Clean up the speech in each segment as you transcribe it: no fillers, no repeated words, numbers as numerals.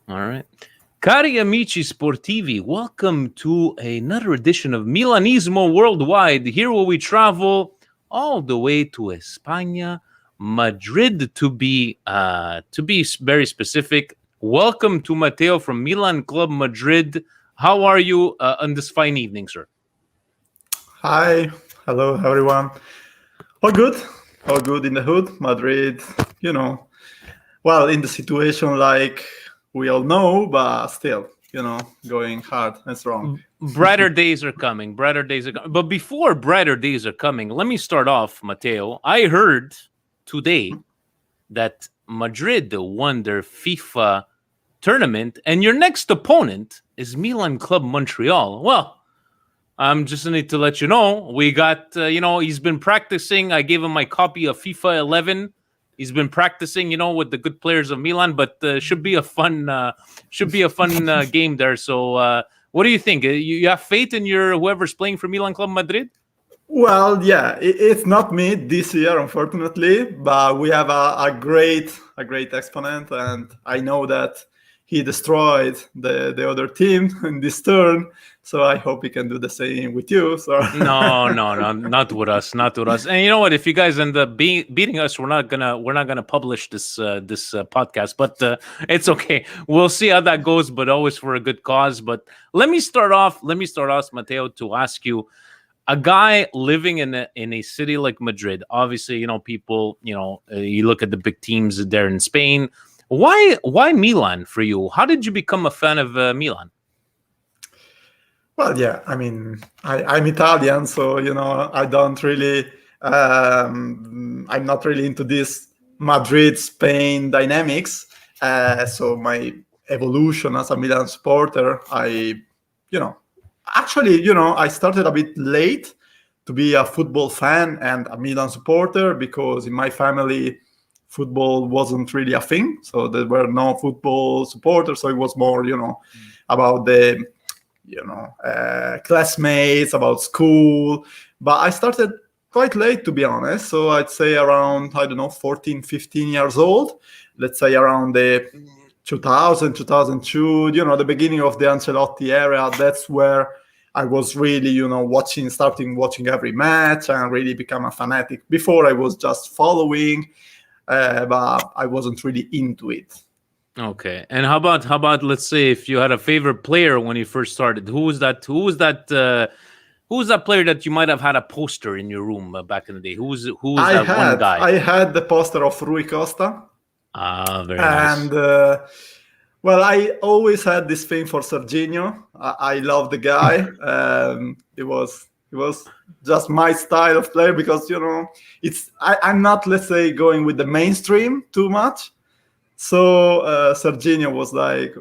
All right. Cari amici sportivi, welcome to another edition of Milanismo Worldwide. Here where we travel all the way to España, Madrid to be very specific. Welcome to Matteo from Milan Club Madrid. How are you on this fine evening, sir? Hi, hello everyone. All good, all good in the hood, Madrid. You know, well, in the situation like we all know, but still, going hard and strong. Brighter days are coming. Brighter days are coming. But before brighter days are coming, let me start off, Matteo. I heard today that Madrid won their FIFA tournament, and your next opponent is Milan Club Montreal. Well, I'm just need to let you know we got he's been practicing. I gave him my copy of FIFA 11. He's been practicing, with the good players of Milan, but should be a fun game there. So, what do you think? You have faith in your whoever's playing for Milan Club Madrid? Well, yeah, it's not me this year, unfortunately, but we have a great exponent, and I know that he destroyed the other team in this turn. So I hope he can do the same with you. So No, no, no, not with us, not with us. And you know what? If you guys end up beating us, we're not gonna publish this podcast. But it's okay. We'll see how that goes. But always for a good cause. But let me start off, Matteo, to ask you, a guy living in a city like Madrid. Obviously, people. You look at the big teams there in Spain. Why Milan for you? How did you become a fan of Milan? well, yeah, I mean, I'm Italian, so I don't really, I'm not really into this Madrid Spain dynamics. So my evolution as a Milan supporter, you know, actually, I started a bit late to be a football fan and a Milan supporter because in my family, football wasn't really a thing. So there were no football supporters. So it was more, about the classmates, about school. But I started quite late, to be honest. So I'd say around, I don't know, 14, 15 years old. Let's say around the 2000, 2002, the beginning of the Ancelotti era. That's where I was really, starting watching every match and really become a fanatic. Before I was just following, but I wasn't really into it. Okay. And how about let's say if you had a favorite player when you first started, who was that? Who was that player that you might have had a poster in your room back in the day? Who was I that one had guy? I had the poster of Rui Costa, Ah, very nice. and well, I always had this thing for Serginho. I love the guy. It was just my style of player because I'm not, let's say, going with the mainstream too much. So Serginho was like,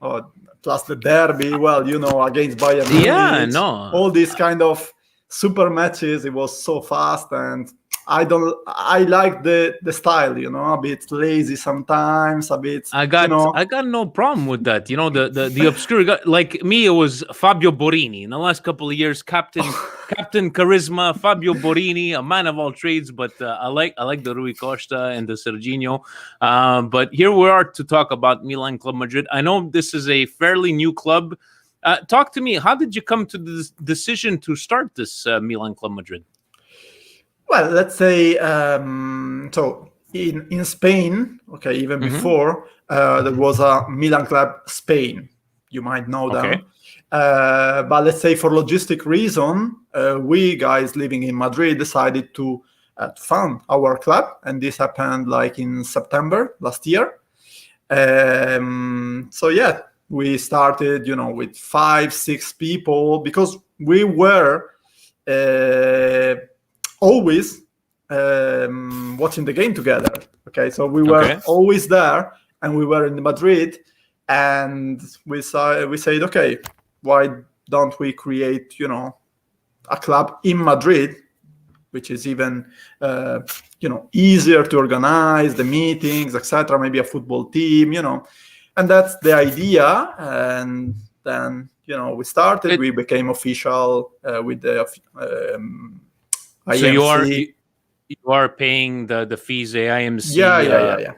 oh, plus the derby, well, against Bayern Yeah, Munich, no. all these kind of super matches. It was so fast, and I like the style, a bit lazy sometimes, a bit, I got I got no problem with that. The obscure guy like me. It was Fabio Borini in the last couple of years. Captain Charisma, Fabio Borini, a man of all trades. But I like the Rui Costa and the Serginho. But here we are to talk about Milan Club Madrid. I know this is a fairly new club. Talk to me. How did you come to this decision to start this Milan Club Madrid? well, let's say, so in Spain, okay, even Hmm. before, there was a Milan Club Spain. You might know them. Okay. But let's say for logistic reason, we guys living in Madrid decided to found our club, and this happened like in September last year. So yeah, we started, with 5, 6 people because we were uh, always watching the game together. Okay, so we were Okay. always there, and we were in Madrid, and we said, okay, why don't we create, a club in Madrid, which is even easier to organize the meetings, etc. Maybe a football team, and that's the idea. And then we started. It, We became official with the so you are IMC. you, you are paying the fees, the Yeah, IMC. yeah, yeah, yeah.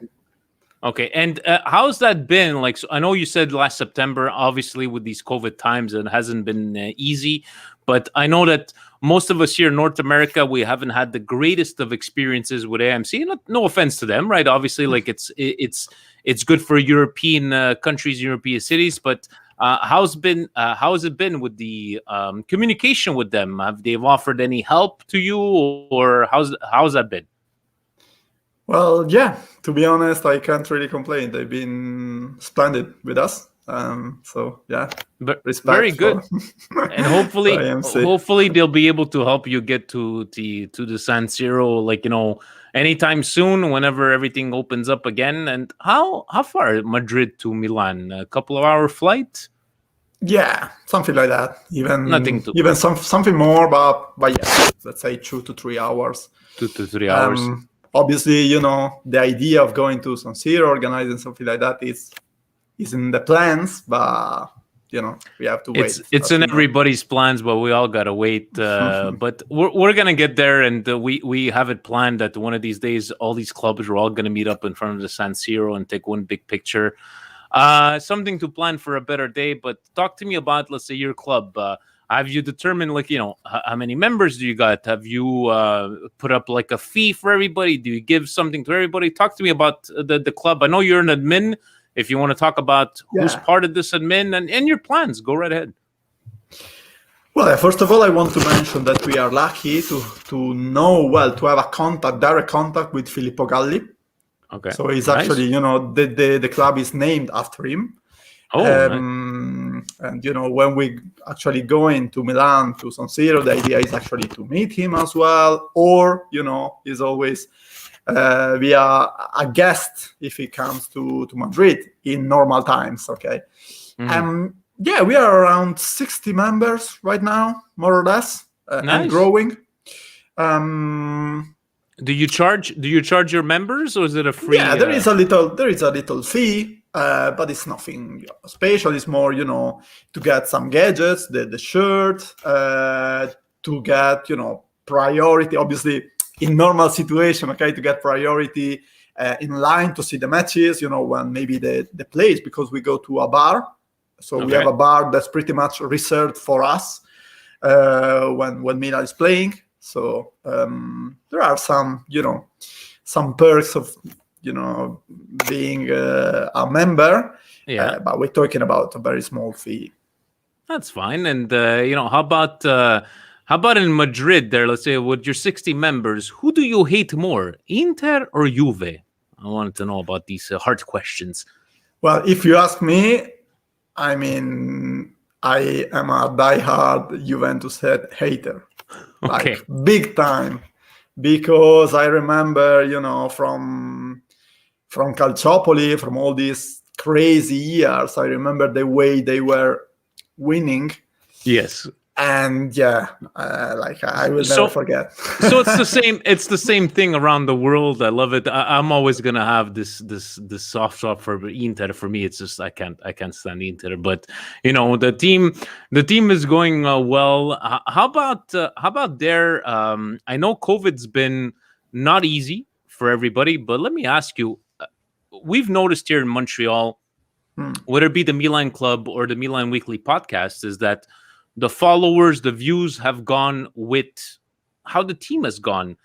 Okay, and how's that been? Like, so I know you said last September, obviously with these COVID times, it hasn't been easy. But I know that most of us here in North America, we haven't had the greatest of experiences with AMC. No offense to them, right? Obviously, like it's good for European countries, European cities. But how has it been with the communication with them? Have they offered any help to you, or how's that been? Well, yeah, to be honest, I can't really complain. They've been splendid with us. So yeah, But very respect for, good. And for AMC. hopefully they'll be able to help you get to the San Siro, like, anytime soon, whenever everything opens up again. And how far Madrid to Milan? A couple of hour flight? Yeah, something like that. Nothing to Something more, but yeah, let's say 2 to 3 hours. 2 to 3 hours. Obviously, the idea of going to San Siro, organizing something like that is in the plans, but we have to wait. It's in everybody's plans, but we all gotta wait. But we're gonna get there, and we have it planned that one of these days, all these clubs are all gonna meet up in front of the San Siro and take one big picture. Something to plan for a better day. But talk to me about, let's say, your club. Have you determined, like, how many members do you got? Have you put up like a fee for everybody? Do you give something to everybody? Talk to me about the club. I know you're an admin. If you want to talk about who's part of this admin and your plans, go right ahead. Well, first of all, I want to mention that we are lucky to have a direct contact with Filippo Galli. Okay. So it's actually, the club is named after him. Oh, nice. And when we actually go into Milan to San Siro, the idea is actually to meet him as well, or he's always via a guest if he comes to Madrid in normal times. Okay. Mm-hmm. Yeah, we are around 60 members right now, more or less, nice. And growing. Do you charge your members, or is it a free? Yeah, there is a little fee, but it's nothing special. It's more, to get some gadgets, the shirt, to get, priority, obviously in normal situation, okay, to get priority in line to see the matches, when maybe the place, because we go to a bar. So we have a bar that's pretty much reserved for us when Milan is playing. So there are some perks of, being a member. Yeah. But we're talking about a very small fee. That's fine. And how about in Madrid there? Let's say with your 60 members, who do you hate more, Inter or Juve? I wanted to know about these hard questions. Well, if you ask me, I mean, I am a diehard Juventus hater. Okay. Like big time, because I remember, from Calciopoli, from all these crazy years, I remember the way they were winning. Yes. And yeah, I will never forget. So it's the same. It's the same thing around the world. I love it. I'm always gonna have this soft spot for Inter. For me, it's just I can't stand Inter. But the team is going well. How about their? I know COVID's been not easy for everybody, but let me ask you. We've noticed here in Montreal, whether it be the Milan Club or the Milan Weekly Podcast, is that the followers, the views have gone with how the team has gone.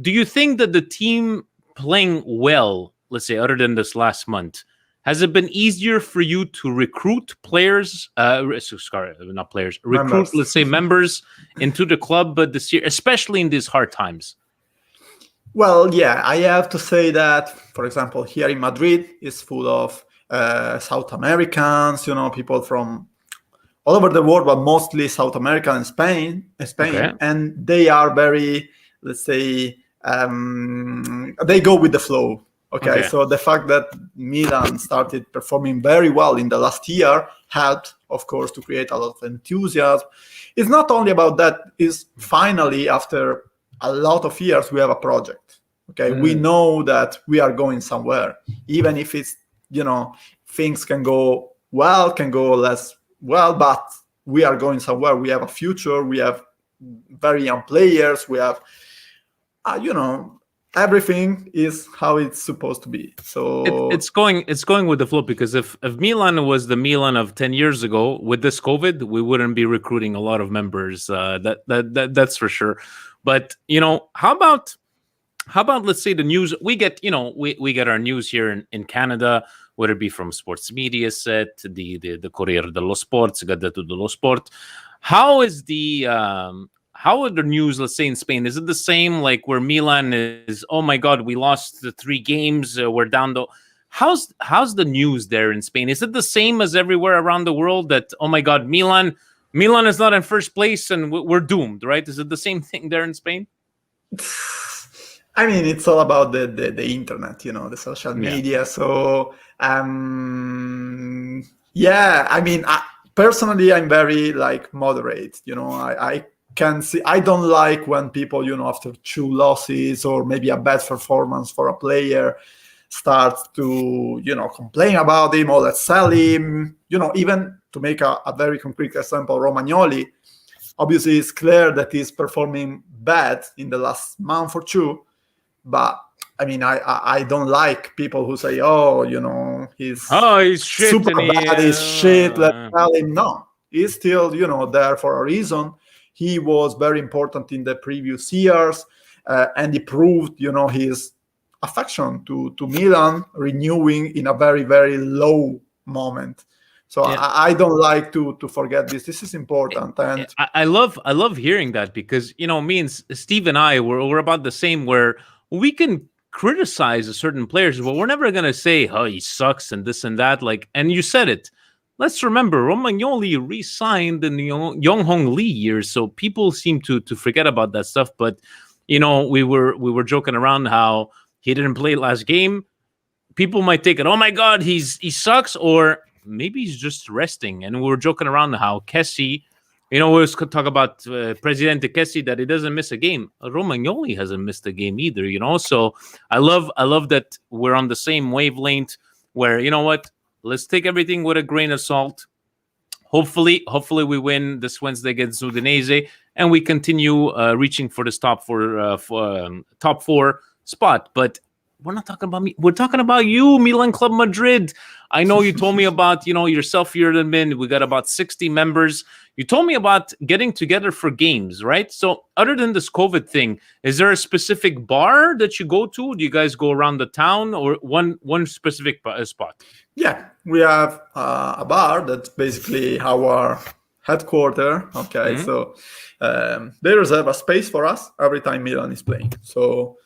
Do you think that the team playing well, let's say, other than this last month, has it been easier for you to recruit players, not players, Members. let's say, members into the club this year, especially in these hard times? Well, yeah, I have to say that, for example, here in Madrid is full of South Americans, people from all over the world, but mostly South America and Spain, Okay. And they are very, let's say, they go with the flow. Okay, so the fact that Milan started performing very well in the last year helped, of course, to create a lot of enthusiasm. It's not only about that, is finally, after a lot of years, we have a project. Okay, we know that we are going somewhere, even if it's, things can go well, can go less well, but we are going somewhere. We have a future. We have very young players. We have, everything is how it's supposed to be. So It's going with the flow, because if Milan was the Milan of 10 years ago, with this COVID, we wouldn't be recruiting a lot of members. That's for sure. But how about let's say the news we get, we get our news here in Canada, whether it be from Sports Media Set, the Corriere dello Sport, Gazzetta dello Sport. How is how are the news, let's say, in Spain? Is it the same, like where Milan is, oh my God, we lost the 3 games, we're down the how's the news there in Spain? Is it the same as everywhere around the world, that, oh my God, Milan is not in first place and we're doomed, right? Is it the same thing there in Spain? I mean, it's all about the internet, the social Yeah. media. So, yeah, I mean, personally, I'm very like moderate. I can see. I don't like when people, after 2 losses or maybe a bad performance for a player, start to, complain about him, or let's sell him. Even to make a very concrete example, Romagnoli. Obviously, it's clear that he's performing bad in the last month or 2. But I mean, I don't like people who say, "Oh, he's shit, super bad, he's shit. Let's tell him." No, he's still, there for a reason. He was very important in the previous years, and he proved, his affection to Milan, renewing in a very, very low moment. So Yeah. I don't like to forget this. This is important, and I love hearing that, because me and Steve and I we're about the same, where we can criticize a certain players, but we're never gonna say, oh, he sucks and this and that. Like, and you said it. Let's remember, Romagnoli re-signed in the Young Hong Lee years, so people seem to forget about that stuff. But we were joking around how he didn't play last game. People might take it, oh my God, he sucks, or maybe he's just resting. And we were joking around how Kessie, we always could talk about Presidente Kessie, that he doesn't miss a game. Romagnoli hasn't missed a game either, So I love that we're on the same wavelength, where, what, let's take everything with a grain of salt. Hopefully we win this Wednesday against Udinese, and we continue reaching for this top 4 spot. But we're not talking about me. We're talking about you, Milan Club Madrid. I know you told me about, yourself here in Min. We got about 60 members. You told me about getting together for games, right? So other than this COVID thing, is there a specific bar that you go to? Do you guys go around the town, or one specific spot? Yeah, we have a bar that's basically our headquarters. Okay, so they reserve a space for us every time Milan is playing. So,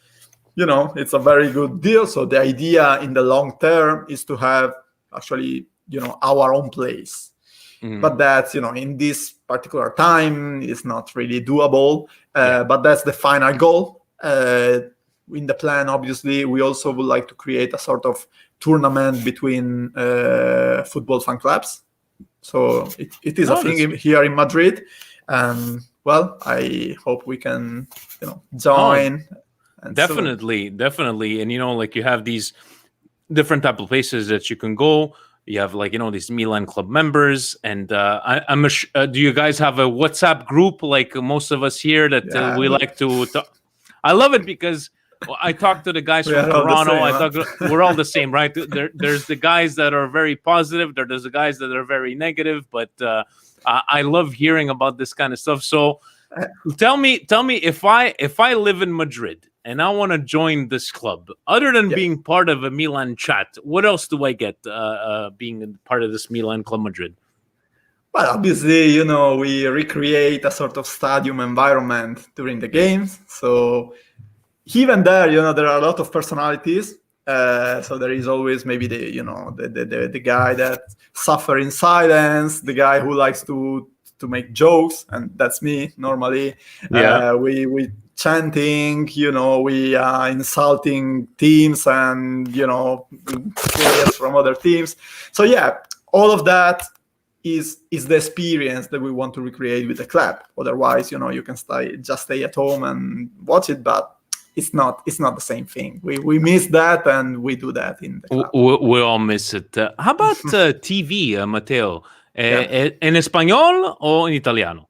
it's a very good deal. So the idea in the long term is to have actually, our own place. But that's, in this particular time, is not really doable. But that's the final goal. In the plan, obviously, we also would like to create a sort of tournament between football fan clubs. So it is a thing here in Madrid. Well, I hope we can, join. Definitely. And like, you have these different type of places that you can go. You have, like, these Milan Club members, and do you guys have a WhatsApp group like most of us here that we like to? I love it, because I talk to the guys from Toronto. We're all the same, right? There's the guys that are very positive. There's the guys that are very negative. But I love hearing about this kind of stuff. So tell me, if I live in Madrid and I want to join this club, other than being part of a Milan chat, what else do I get being part of this Milan Club Madrid? Well, obviously, we recreate a sort of stadium environment during the games. So even there, there are a lot of personalities. So there is always maybe the guy that suffers in silence, the guy who likes to make jokes, and that's me normally. We chanting, we are insulting teams and players from other teams. So yeah, all of that is the experience that we want to recreate with the club. Otherwise, you can stay at home and watch it, but it's not the same thing. We miss that, and we do that in the club. We all miss it. How about TV, Matteo? En español or in Italiano?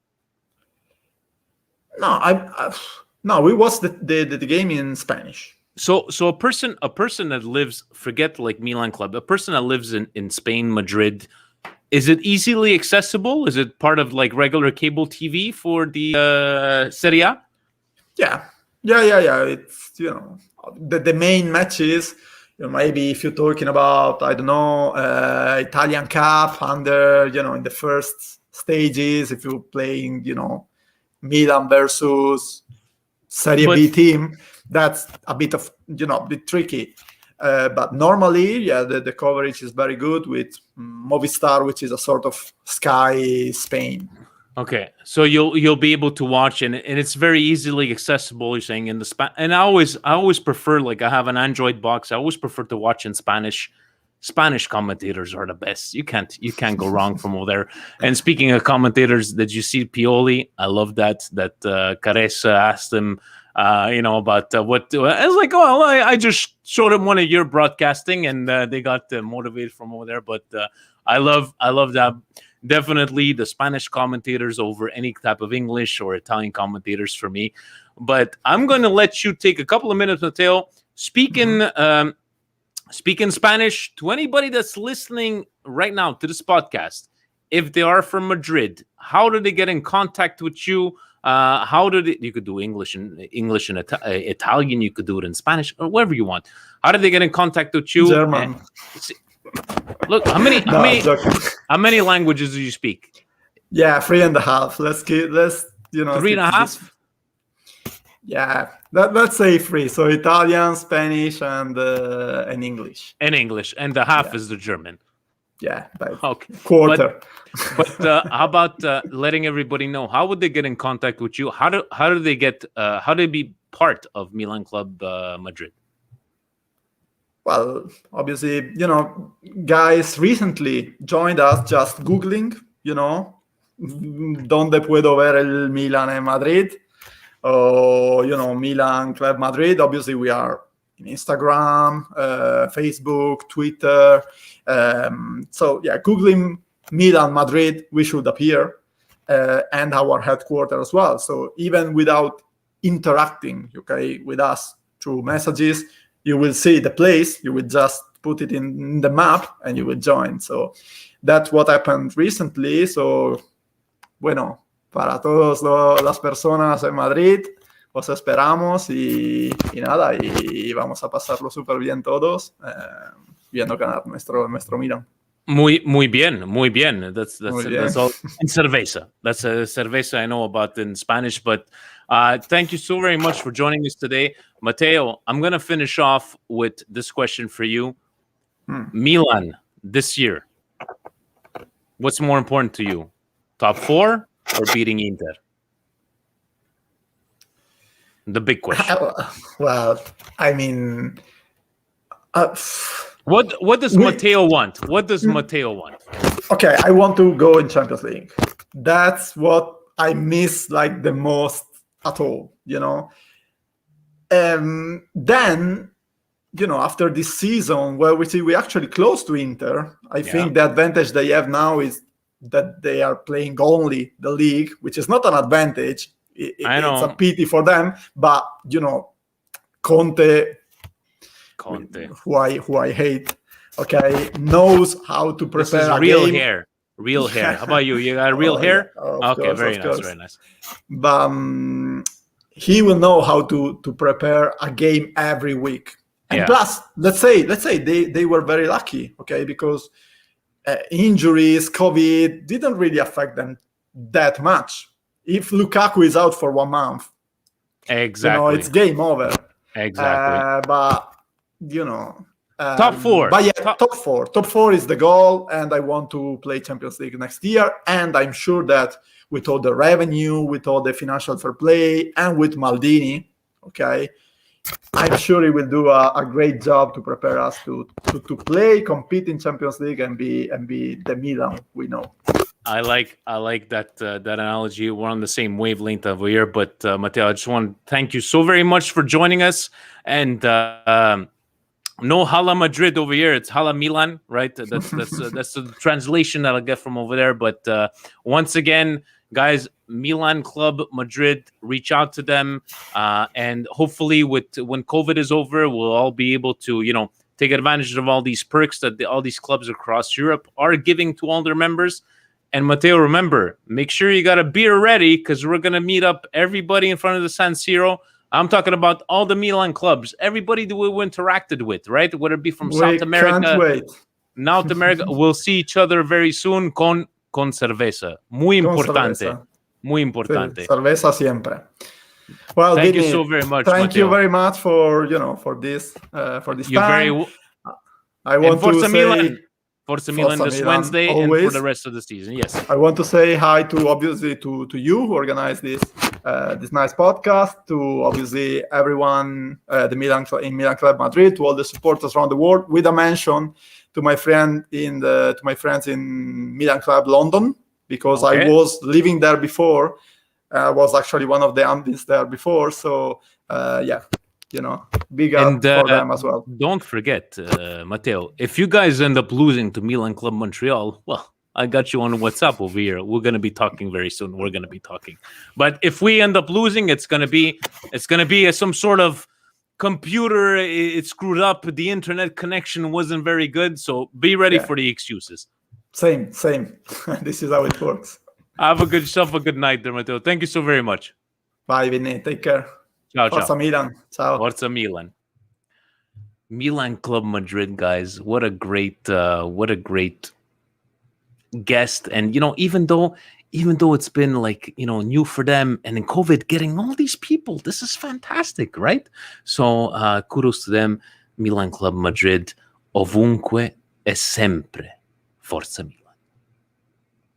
No, we watched the game in Spanish. So a person that lives, forget like Milan club, a person that lives in Spain, Madrid, is it easily accessible? Is it part of like regular cable TV for the Serie A? Yeah, yeah. It's the main matches. Maybe if you're talking about, I don't know, Italian Cup under, in the first stages, if you're playing, Milan versus Serie But B team, that's a bit of, a bit tricky. But normally, yeah, the coverage is very good with Movistar, which is a sort of Sky Spain. okay, so you'll be able to watch, and it's very easily accessible. You're saying in the and I always prefer, like, I have an Android box. I always prefer to watch in Spanish. Spanish commentators are the best. You can't go wrong from over there. And speaking of commentators, did you see Pioli? I love that Caressa asked him, about what. I was like, oh, I just showed him one of your broadcasting, and they got motivated from over there. But I love that. Definitely the Spanish commentators over any type of English or Italian commentators for me. But I'm going to let you take a couple of minutes, Matteo. Speaking Spanish to anybody that's listening right now to this podcast. If they are from Madrid, how do they get in contact with you? How do you could do English and Italian? You could do it in Spanish or whatever you want. How do they get in contact with you? German. Look, how many No, I'm joking. how many languages do you speak? Yeah, 3.5. Let's Three and a half. Yeah, let's say 3. So Italian, Spanish, and English. In English, and the half Yeah. is the German. Yeah, about Okay. quarter. But how about letting everybody know? How would they get in contact with you? How do they get? How do they be part of Milan Club Madrid? Well, obviously, guys recently joined us just Googling, donde puedo ver el Milan en Madrid, or, Milan Club Madrid. Obviously, we are in Instagram, Facebook, Twitter. So, yeah, Googling Milan Madrid, we should appear, and our headquarters as well. So even without interacting, with us through messages, you will see the place. You will just put it in the map and you will join. So that's what happened recently. So, bueno, para todas las personas en Madrid, os esperamos y nada, y vamos a pasarlo súper bien todos, viendo ganar nuestro Milan. Muy bien, muy bien. That's Muy bien. that's all. And cerveza. That's a cerveza I know about in Spanish. But thank you so very much for joining us today, Matteo. I'm gonna finish off with this question for you. Milan this year. What's more important to you, top 4 or beating Inter? The big question. Well, I mean, What does Matteo want? What does Matteo want? okay, I want to go in Champions League. That's what I miss like the most at all, Then, after this season where we see we actually close to Inter, I think the advantage they have now is that they are playing only the league, which is not an advantage. I know. It's a pity for them, but Conte, who I hate, knows how to This prepare is a real game. hair. Real hair. How about you? You got real hair? Yeah, of Okay, course, very of nice, course. very nice. But he will know how to prepare a game every week. And plus, let's say they were very lucky, because injuries, COVID didn't really affect them that much. If Lukaku is out for 1 month, Exactly. it's game over. Exactly. But top 4. But yeah, top 4. Top 4 is the goal, and I want to play Champions League next year. And I'm sure that with all the revenue, with all the financial fair play, and with Maldini, I'm sure he will do a great job to prepare us to play, compete in Champions League, and be the Milan we know. I like that analogy. We're on the same wavelength over here. But Matteo, I just want to thank you so very much for joining us. And no Hala Madrid over here. It's Hala Milan, right? That's the translation that I'll get from over there. But once again, guys, Milan Club Madrid, reach out to them, and hopefully, when COVID is over, we'll all be able to, take advantage of all these perks that all these clubs across Europe are giving to all their members. And Matteo, remember, make sure you got a beer ready because we're gonna meet up everybody in front of the San Siro. I'm talking about all the Milan clubs, everybody that we interacted with, right? Whether it be from South America, can't wait. North America, we'll see each other very soon con cerveza. Muy importante. Cerveza. Muy importante. Sí, cerveza siempre. Well, thank Vinny, you so very much. Thank Matteo. you very much for this You're time. I want to say Milan. Forza Milan this Wednesday always. And for the rest of the season. Yes. I want to say hi to obviously to you who organized this nice podcast, to obviously everyone the Milan Club Madrid, to all the supporters around the world, with a mention to my friends in Milan Club London, because I was living there before. I was actually one of the admins there before, so big up for them as well. Don't forget, Matteo, if you guys end up losing to Milan Club Montreal, well, I got you on WhatsApp over here. We're going to be talking very soon. We're going to be talking. But if we end up losing, it's going to be some sort of computer. It screwed up. The internet connection wasn't very good. So be ready for the excuses. Same. This is how it works. Have a good night there, Matteo. Thank you so very much. Bye, Vinny. Take care. Ciao, Forza ciao. Milan. Ciao. Forza Milan. Milan Club Madrid, guys. What a great guest. And even though it's been new for them, and in COVID, getting all these people, this is fantastic, right? So kudos to them. Milan Club Madrid, ovunque e sempre. Forza Milan.